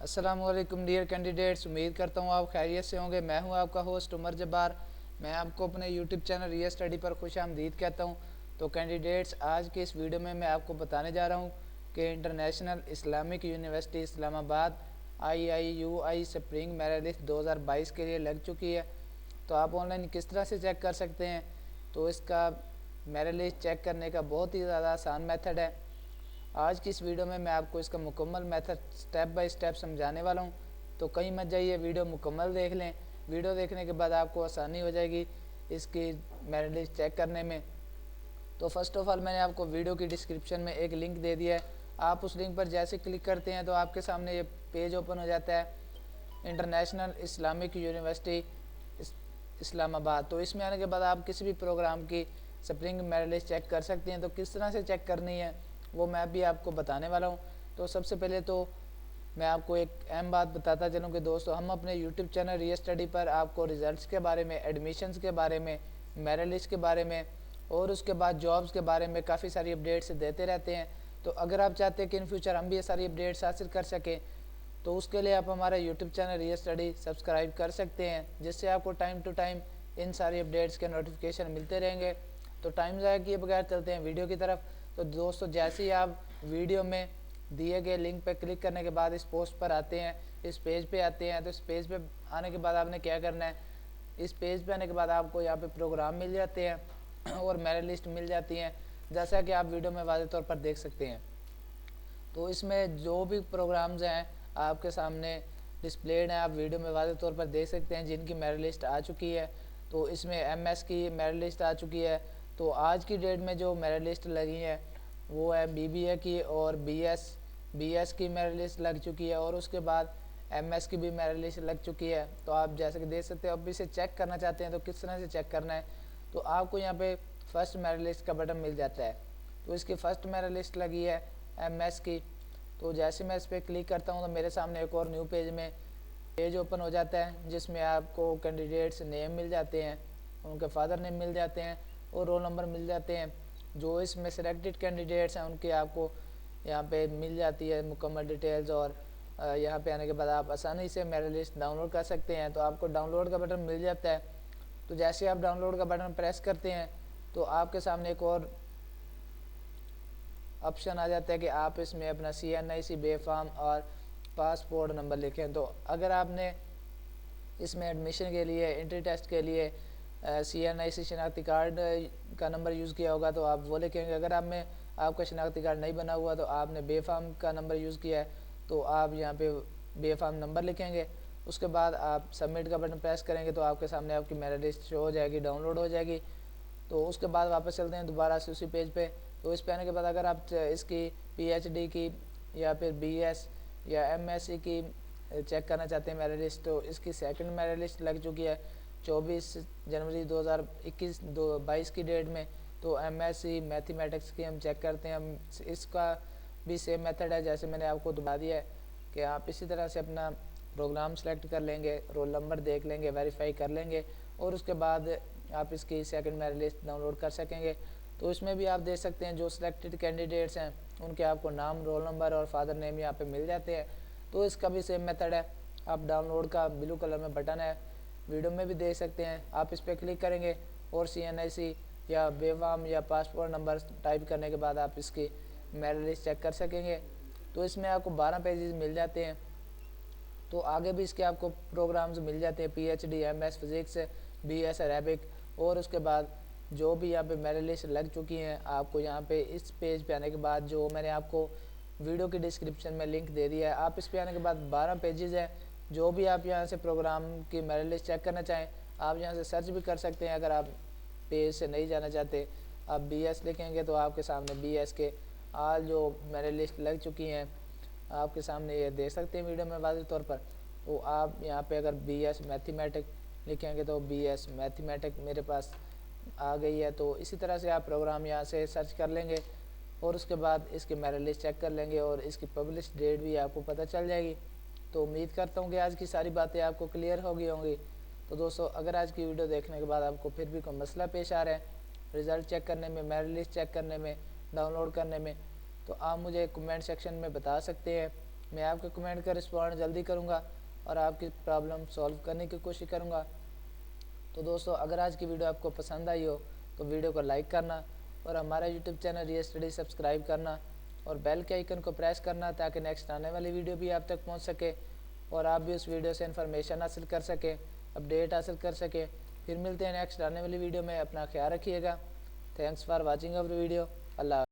अस्सलामुअलैकुम dear candidates, उम्मीद करता हूँ आप खैरियत से होंगे। मैं हूँ आपका होस्ट उमर जब्बार। मैं आपको अपने यूट्यूब चैनल रियल स्टडी पर खुशामदीद कहता हूँ। तो कैंडिडेट्स, आज के इस वीडियो में मैं आपको बताने जा रहा हूँ कि international Islamic university Islamabad IIUI spring merit list 2022 के लिए लग चुकी है। तो आप ऑनलाइन किस तरह से चेक कर सकते हैं। तो इसका मेरिट लिस्ट चेक करने का बहुत ही ज़्यादा आसान मेथड है। आज की इस वीडियो में मैं आपको इसका मुकम्मल मेथड स्टेप बाय स्टेप समझाने वाला हूँ। तो कहीं मत जाइए, वीडियो मुकम्मल देख लें। वीडियो देखने के बाद आपको आसानी हो जाएगी इसकी मेरिट लिस्ट चेक करने में। तो फर्स्ट ऑफ ऑल मैंने आपको वीडियो की डिस्क्रिप्शन में एक लिंक दे दिया है। आप उस लिंक पर जैसे क्लिक करते हैं तो आपके सामने ये पेज ओपन हो जाता है, इंटरनेशनल इस्लामिक यूनिवर्सिटी इस्लामाबाद। तो इसमें आने के बाद आप किसी भी प्रोग्राम की स्प्रिंग मेरिट लिस्ट चेक कर सकते हैं। तो किस तरह से चेक करनी है वो मैं भी आपको बताने वाला हूँ। तो सबसे पहले तो मैं आपको एक अहम बात बताता चलूँ कि दोस्तों, हम अपने यूट्यूब चैनल रियल स्टडी पर आपको रिजल्ट्स के बारे में, एडमिशन्स के बारे में, मेरिट लिस्ट के बारे में और उसके बाद जॉब्स के बारे में काफ़ी सारी अपडेट्स देते रहते हैं। तो अगर आप चाहते हैं कि इन फ्यूचर हम भी ये सारी अपडेट्स हासिल कर सकें, तो उसके लिए आप हमारा YouTube channel real study subscribe कर सकते हैं, जिससे आपको टाइम टू टाइम इन सारी अपडेट्स के नोटिफिकेशन मिलते रहेंगे। तो टाइम ज़ाया किए बगैर चलते हैं वीडियो की तरफ। तो दोस्तों, जैसे ही आप वीडियो में दिए गए लिंक पर क्लिक करने के बाद इस पोस्ट पर आते हैं, इस पेज पे आते हैं, तो इस पेज पे आने के बाद आपने क्या करना है, इस पेज पे आने के बाद आपको यहाँ पे प्रोग्राम मिल जाते हैं और मेरिट लिस्ट मिल जाती हैं, जैसा कि आप वीडियो में वाज़ेह तौर पर देख सकते हैं। तो इसमें जो भी प्रोग्राम्स हैं आपके सामने डिस्प्लेड हैं, आप वीडियो में वाज़ेह तौर पर देख सकते हैं जिनकी मेरिट लिस्ट आ चुकी है। तो इसमें MS की मेरिट लिस्ट आ चुकी है। तो आज की डेट में जो मेरिट लिस्ट लगी है वो है BBA की और BS की मेरिट लिस्ट लग चुकी है, और उसके बाद MS की भी मेरिट लिस्ट लग चुकी है। तो आप जैसे कि देख सकते हो, अब इसे चेक करना चाहते हैं तो किस तरह से चेक करना है। तो आपको यहाँ पे फर्स्ट मेरिट लिस्ट का बटन मिल जाता है। तो इसकी फ़र्स्ट मेरिट लिस्ट लगी है MS की। तो जैसे मैं इस पर क्लिक करता हूँ तो मेरे सामने एक और न्यू पेज ओपन हो जाता है, जिसमें आपको कैंडिडेट्स नेम मिल जाते हैं, उनके फादर नेम मिल जाते हैं और रोल नंबर मिल जाते हैं। जो इसमें सिलेक्टेड कैंडिडेट्स हैं उनकी आपको यहाँ पे मिल जाती है मुकम्मल डिटेल्स, और यहाँ पे आने के बाद आप आसानी से मेरिट लिस्ट डाउनलोड कर सकते हैं। तो आपको डाउनलोड का बटन मिल जाता है। तो जैसे आप डाउनलोड का बटन प्रेस करते हैं तो आपके सामने एक और ऑप्शन आ जाता है कि आप इसमें अपना CNIC बेफाम और पासपोर्ट नंबर लिखें। तो अगर आपने इसमें एडमिशन के लिए, एंट्री टेस्ट के लिए CNIC शनाख्ती कार्ड का नंबर यूज़ किया होगा तो आप वो लिखेंगे। अगर आप में आपका शनाख्ती कार्ड नहीं बना हुआ तो आपने बेफाम का नंबर यूज़ किया है तो आप यहाँ पे बेफाम नंबर लिखेंगे। उसके बाद आप सबमिट का बटन प्रेस करेंगे तो आपके सामने आपकी मेरिट लिस्ट शो हो जाएगी, डाउनलोड हो जाएगी। तो उसके बाद वापस चलते हैं दोबारा से उसी पेज पे। तो इस पे आने के बाद अगर आप इसकी PhD की या फिर BS या MSc की चेक करना चाहते हैं मेरिट लिस्ट, तो इसकी सेकंड मेरिट लिस्ट लग चुकी है 24 जनवरी 2022 की डेट में। तो MSc मैथमेटिक्स की हम चेक करते हैं। हम इसका भी सेम मेथड है जैसे मैंने आपको बता दिया है कि आप इसी तरह से अपना प्रोग्राम सेलेक्ट कर लेंगे, रोल नंबर देख लेंगे, वेरीफाई कर लेंगे और उसके बाद आप इसकी सेकंड मेरिट लिस्ट डाउनलोड कर सकेंगे। तो इसमें भी आप देख सकते हैं जो सिलेक्टेड कैंडिडेट्स हैं उनके आपको नाम, रोल नंबर और फादर नेम यहाँ पे मिल जाते हैं। तो इसका भी सेम मेथड है। आप डाउनलोड का ब्लू कलर में बटन है, वीडियो में भी देख सकते हैं, आप इस पर क्लिक करेंगे और CNIC या बेफाम या पासपोर्ट नंबर टाइप करने के बाद आप इसकी मेरिट लिस्ट चेक कर सकेंगे। तो इसमें आपको 12 पेजेस मिल जाते हैं। तो आगे भी इसके आपको प्रोग्राम्स मिल जाते हैं, PhD MS physics, BS Arabic, और उसके बाद जो भी यहाँ पे मेरिट लिस्ट लग चुकी हैं आपको यहाँ पे इस पेज पे आने के बाद जो मैंने आपको वीडियो की डिस्क्रिप्शन में लिंक दे दिया है, आप इस पे आने के बाद 12 पेजेस हैं। जो भी आप यहाँ से प्रोग्राम की मेरिट लिस्ट चेक करना चाहें आप यहाँ से सर्च भी कर सकते हैं। अगर आप पेज से नहीं जाना चाहते, आप BS लिखेंगे तो आपके सामने BS के आल जो मेरिट लिस्ट लग चुकी हैं आपके सामने ये देख सकते हैं वीडियो में वाज़ेह तौर पर। तो आप यहाँ पे अगर BS मैथमेटिक लिखेंगे तो BS मैथमेटिक मेरे पास आ गई है। तो इसी तरह से आप प्रोग्राम यहाँ से सर्च कर लेंगे और उसके बाद इसकी मेरिट लिस्ट चेक कर लेंगे और इसकी पब्लिश डेट भी आपको पता चल जाएगी। तो उम्मीद करता हूँ कि आज की सारी बातें आपको क्लियर हो गई होंगी। तो दोस्तों, अगर आज की वीडियो देखने के बाद आपको फिर भी कोई मसला पेश आ रहा है रिज़ल्ट चेक करने में, मेरिट लिस्ट चेक करने में, डाउनलोड करने में, तो आप मुझे कमेंट सेक्शन में बता सकते हैं। मैं आपके कमेंट का रिस्पॉन्ड जल्दी करूँगा और आपकी प्रॉब्लम सॉल्व करने की कोशिश करूँगा। तो दोस्तों, अगर आज की वीडियो आपको पसंद आई हो तो वीडियो को लाइक करना और हमारा YouTube channel real study subscribe करना और बेल के आइकन को प्रेस करना, ताकि नेक्स्ट आने वाली वीडियो भी आप तक पहुंच सके और आप भी उस वीडियो से इन्फॉर्मेशन हासिल कर सके, अपडेट हासिल कर सके। फिर मिलते हैं नेक्स्ट आने वाली वीडियो में। अपना ख्याल रखिएगा। Thanks for watching our video. Allah.